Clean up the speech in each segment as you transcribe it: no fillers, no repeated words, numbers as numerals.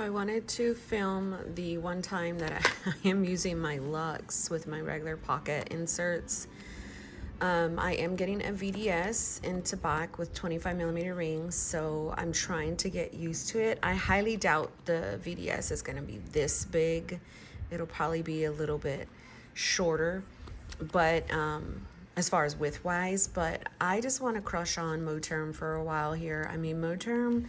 I wanted to film the one time that I am using my Lux with my regular pocket inserts. I am getting a VDS into back with 25mm rings, so I'm trying to get used to it. I highly doubt the VDS is going to be this big. It'll probably be a little bit shorter, but as far as width-wise, but I just want to crush on Moterm for a while here. I mean, Moterm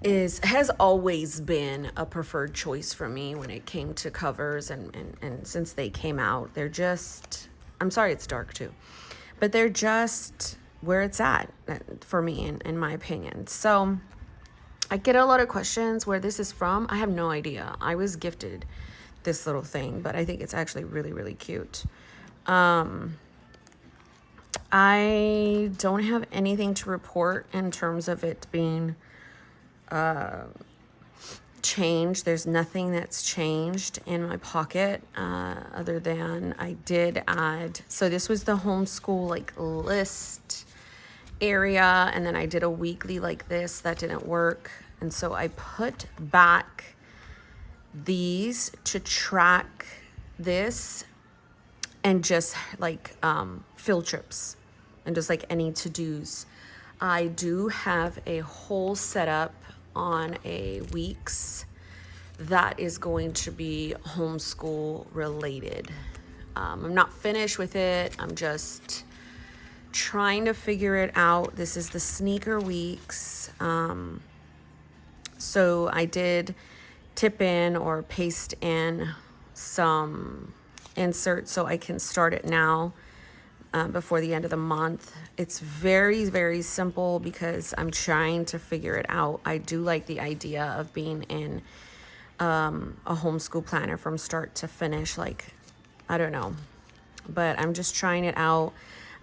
has always been a preferred choice for me when it came to covers, and since they came out, they're just, I'm sorry it's dark too, but they're just where it's at for me, in my opinion. So I get a lot of questions where this is from. I have no idea. I was gifted this little thing, but I think it's actually really, really cute. I don't have anything to report in terms of it being changed. There's nothing that's changed in my pocket other than I did add, so this was the homeschool like list area, and then I did a weekly like this. That didn't work, and so I put back these to track this and just like field trips and just like any to-dos. I do have a whole setup on a weeks that is going to be homeschool related. I'm not finished with it. I'm just trying to figure it out. This is the sneaker weeks. So I did tip in or paste in some inserts so I can start it now. Before the end of the month. It's very, very simple because I'm trying to figure it out. I do like the idea of being in a homeschool planner from start to finish. Like, I don't know, but I'm just trying it out.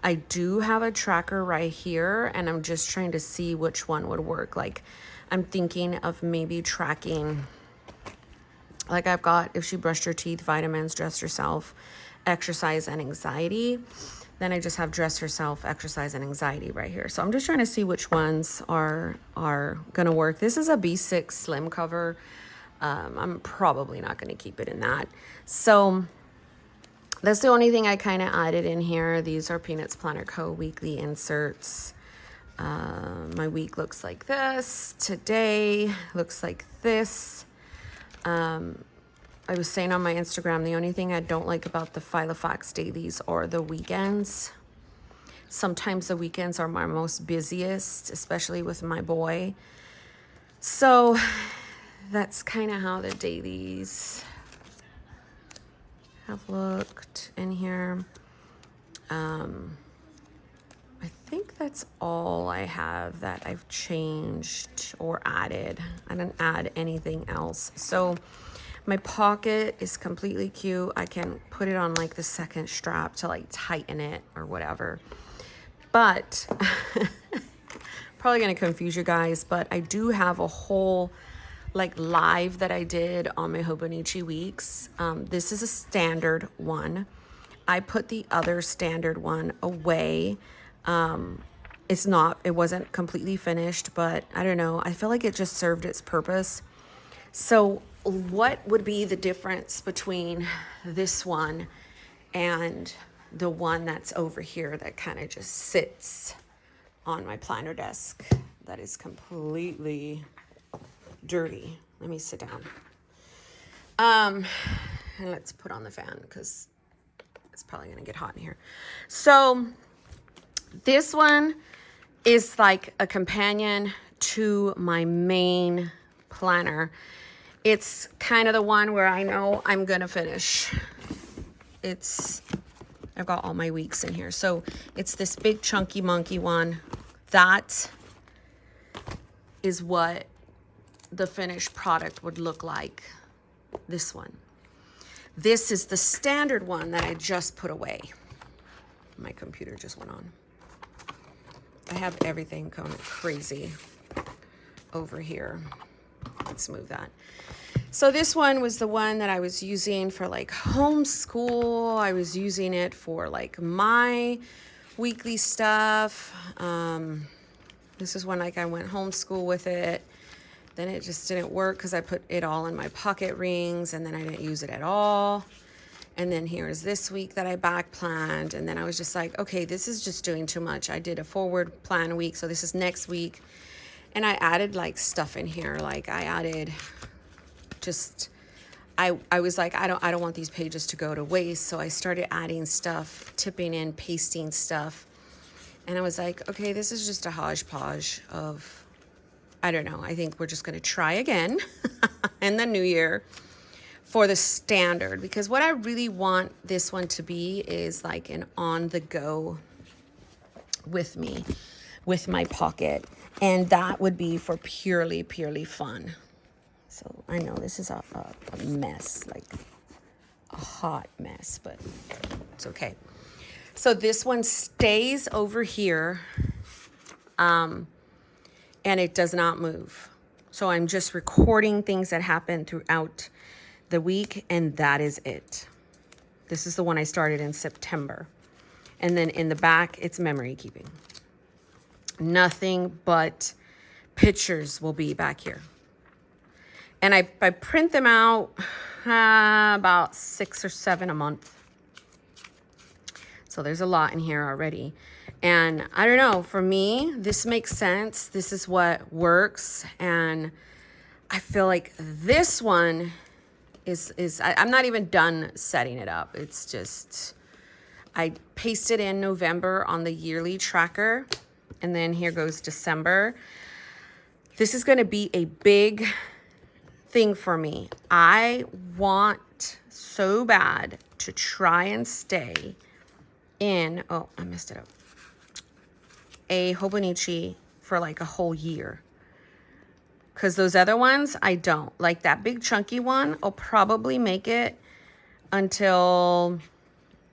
I do have a tracker right here, and I'm just trying to see which one would work. Like, I'm thinking of maybe tracking, like I've got if she brushed her teeth, vitamins, dressed herself, exercise, and anxiety. Then I just have dress herself, exercise, and anxiety right here. So I'm just trying to see which ones are gonna work. This is a B6 slim cover. I'm probably not gonna keep it in that. So that's the only thing I kind of added in here. These are Peanuts Planner Co. weekly inserts. My week looks like this. Today looks like this. I was saying on my Instagram, the only thing I don't like about the Filofax dailies are the weekends. Sometimes the weekends are my most busiest, especially with my boy. So that's kind of how the dailies have looked in here. I think that's all I have that I've changed or added. I didn't add anything else. So my pocket is completely cute. I can put it on like the second strap to like tighten it or whatever. But probably gonna confuse you guys, but I do have a whole like live that I did on my Hobonichi weeks. This is a standard one. I put the other standard one away. It wasn't completely finished, but I don't know. I feel like it just served its purpose. So what would be the difference between this one and the one that's over here that kind of just sits on my planner desk that is completely dirty? Let me sit down. And let's put on the fan because it's probably gonna get hot in here. So this one is like a companion to my main planner. It's kind of the one where I know I'm gonna finish. I've got all my weeks in here. So it's this big chunky monkey one. That is what the finished product would look like. This one. This is the standard one that I just put away. My computer just went on. I have everything going crazy over here. Let's move that. So this one was the one that I was using for like homeschool. I was using it for like my weekly stuff. This is when like I went homeschool with it. then it just didn't work because I put it all in my pocket rings and then I didn't use it at all. And then here's this week that I back planned. And then I was just like, okay, this is just doing too much. I did a forward plan week. So this is next week. And I added like stuff in here. Like I added just, I was like, I don't want these pages to go to waste. So I started adding stuff, tipping in, pasting stuff. And I was like, okay, this is just a hodgepodge of, I don't know. I think we're just going to try again in the new year for the standard, because what I really want this one to be is like an on the go with me, with my pocket. And that would be for purely fun. So I know this is a mess, like a hot mess, but it's okay. So this one stays over here, and it does not move. So I'm just recording things that happen throughout the week, and that is it. This is the one I started in September. And then in the back, it's memory keeping. Nothing but pictures will be back here. And I print them out about 6 or 7 a month. So there's a lot in here already. And I don't know, for me, this makes sense. This is what works. And I feel like this one I'm not even done setting it up. It's just, I pasted in November on the yearly tracker. And then here goes December. This is going to be a big thing for me. I want so bad to try and stay in, oh, I messed it up, a Hobonichi for like a whole year. Because those other ones, I don't. Like that big chunky one, I'll probably make it until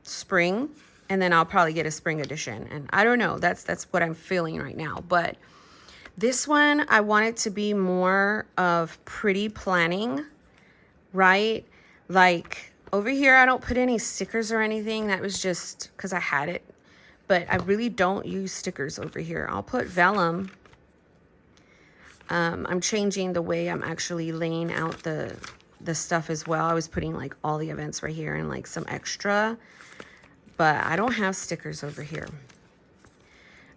spring. And then I'll probably get a spring edition. And I don't know. That's what I'm feeling right now. But this one, I want it to be more of pretty planning, right? Like over here, I don't put any stickers or anything. That was just because I had it. But I really don't use stickers over here. I'll put vellum. I'm changing the way I'm actually laying out the stuff as well. I was putting like all the events right here and like some extra, but I don't have stickers over here.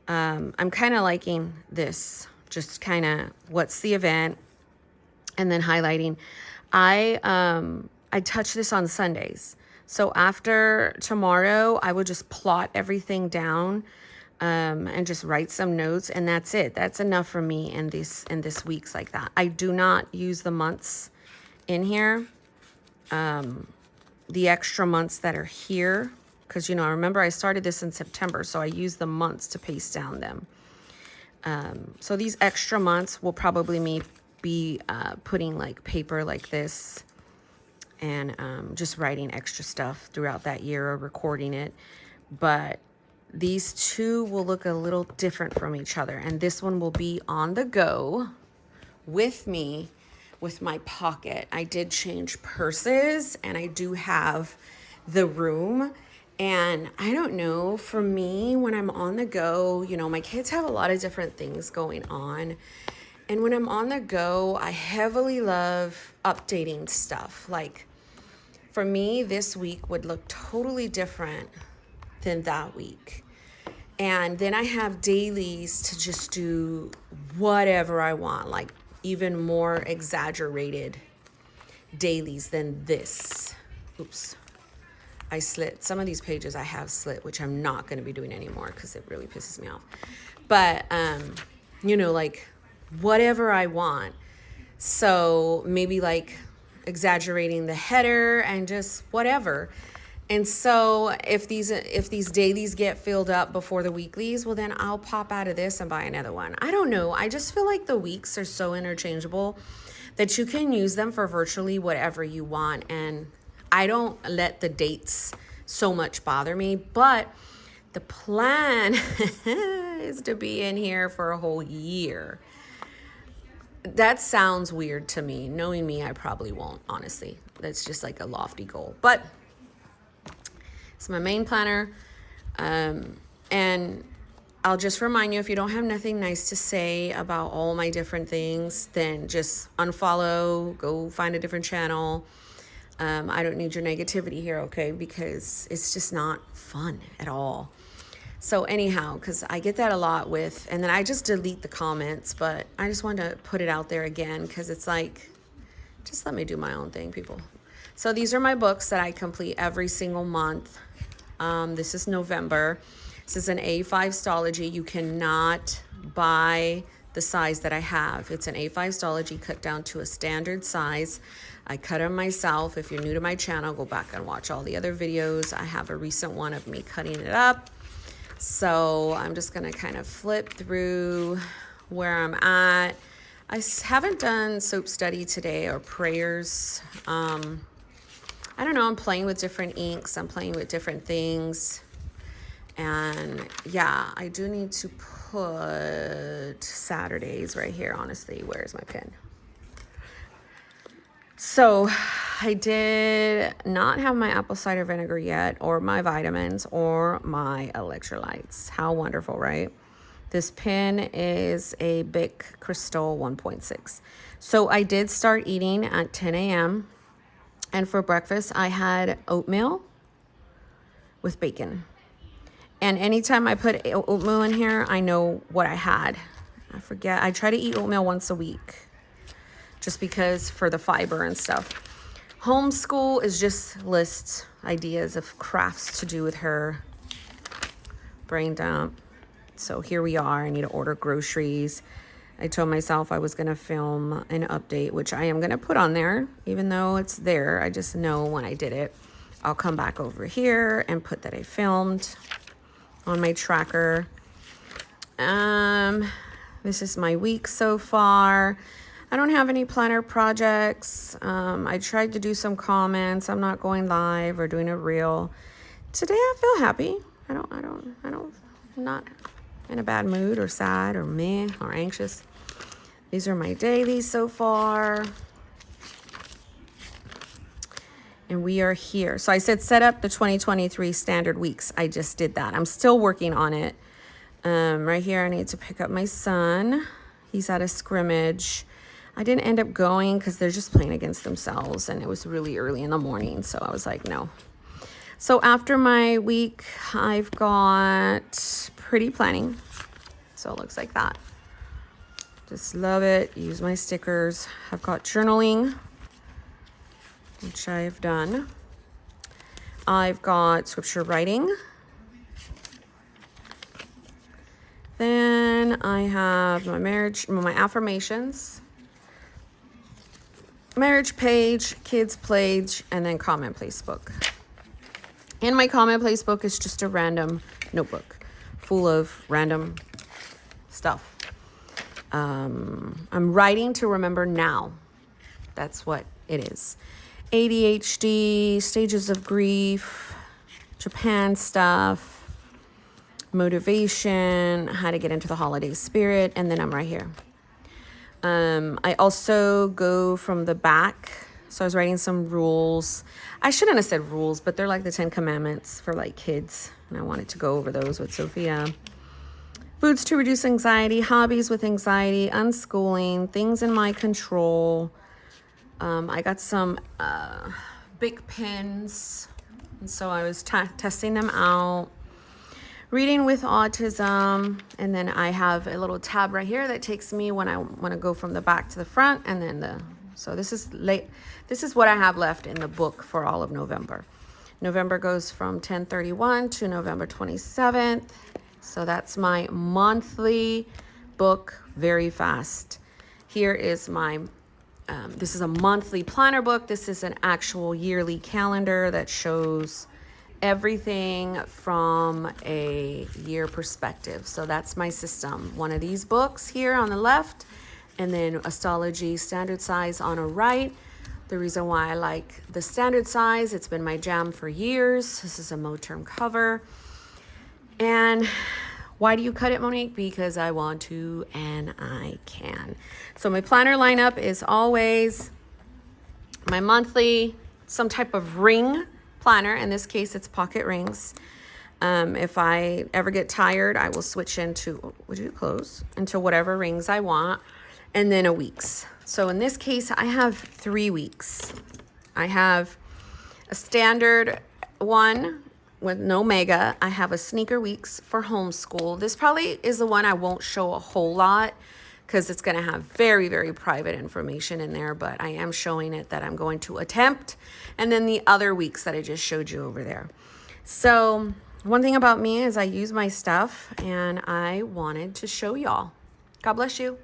I'm kind of liking this, just kind of what's the event and then highlighting. I touch this on Sundays. So after tomorrow, I would just plot everything down and just write some notes, and that's it. That's enough for me in this weeks like that. I do not use the months in here, the extra months that are here, because you know, I remember I started this in September, so I use the months to paste down them. So these extra months will probably be putting like paper like this and just writing extra stuff throughout that year or recording it. But these two will look a little different from each other. And this one will be on the go with me, with my pocket. I did change purses and I do have the room. And I don't know, for me, when I'm on the go, you know, my kids have a lot of different things going on. And when I'm on the go, I heavily love updating stuff. Like for me, this week would look totally different than that week. And then I have dailies to just do whatever I want, like even more exaggerated dailies than this. Oops. I slit. Some of these pages I have slit, which I'm not going to be doing anymore because it really pisses me off. But, you know, like whatever I want. So maybe like exaggerating the header and just whatever. And so if these dailies get filled up before the weeklies, well, then I'll pop out of this and buy another one. I don't know. I just feel like the weeks are so interchangeable that you can use them for virtually whatever you want. And I don't let the dates so much bother me, but the plan is to be in here for a whole year. That sounds weird to me. Knowing me, I probably won't, honestly. That's just like a lofty goal. But it's my main planner. And I'll just remind you, if you don't have nothing nice to say about all my different things, then just unfollow, go find a different channel. I don't need your negativity here, okay? Because it's just not fun at all. So anyhow, because I get that a lot with, and then I just delete the comments, but I just wanted to put it out there again because it's like, just let me do my own thing, people. So these are my books that I complete every single month. This is November. This is an A5 Stalogy. You cannot buy the size that I have. It's an A5 Stalogy cut down to a standard size. I cut them myself. If you're new to my channel, go back and watch all the other videos. I have a recent one of me cutting it up. So I'm just going to kind of flip through where I'm at. I haven't done soap study today or prayers. I don't know. I'm playing with different inks. I'm playing with different things. And yeah, I do need to put Saturdays right here, honestly. Where's my pen? So I did not have my apple cider vinegar yet, or my vitamins, or my electrolytes. How wonderful, right? This pen is a Bic Crystal 1.6. So I did start eating at 10 a.m. And for breakfast, I had oatmeal with bacon. And anytime I put oatmeal in here, I know what I had. I forget. I try to eat oatmeal once a week just because for the fiber and stuff. Homeschool is just lists ideas of crafts to do with her. Brain dump. So here we are. I need to order groceries. I told myself I was going to film an update, which I am going to put on there, even though it's there. I just know when I did it. I'll come back over here and put that I filmed on my tracker. This is my week so far. I don't have any planner projects. I tried to do some comments. I'm not going live or doing a reel. Today I feel happy. I'm not in a bad mood or sad or meh or anxious. These are my dailies so far. And we are here. So I said set up the 2023 standard weeks. I just did that. I'm still working on it. Right here, I need to pick up my son. He's at a scrimmage. I didn't end up going because they're just playing against themselves. And it was really early in the morning. So I was like, no. So after my week, I've got pretty planning. So it looks like that. Just love it. Use my stickers. I've got journaling, which I've done. I've got scripture writing. Then I have my affirmations, marriage page, kids page, and then comment place book. And my comment place book is just a random notebook full of random stuff. I'm writing to remember now. That's what it is. ADHD, stages of grief, Japan stuff, motivation, how to get into the holiday spirit, and then I'm right here. I also go from the back. So I was writing some rules. I shouldn't have said rules, but they're like the 10 commandments for like kids. And I wanted to go over those with Sophia. Foods to reduce anxiety, hobbies with anxiety, unschooling, things in my control. I got some big pens, and so I was testing them out. Reading with autism, and then I have a little tab right here that takes me when I want to go from the back to the front, and then so this is what I have left in the book for all of November. November goes from 10/31 to November 27th. So that's my monthly book, very fast. Here is my, this is a monthly planner book. This is an actual yearly calendar that shows everything from a year perspective. So that's my system. One of these books here on the left, and then Stalogy standard size on a right. The reason why I like the standard size, it's been my jam for years. This is a Moterm cover. And why do you cut it, Monique? Because I want to and I can. So my planner lineup is always my monthly, some type of ring planner. In this case, it's pocket rings. If I ever get tired, I will switch into, would you close? Into whatever rings I want, and then a week's. So in this case, I have 3 weeks. I have a standard one with no mega. I have a sneaker weeks for homeschool. This probably is the one I won't show a whole lot because it's going to have very, very private information in there, but I am showing it that I'm going to attempt. And then the other weeks that I just showed you over there. So one thing about me is I use my stuff, and I wanted to show y'all. God bless you.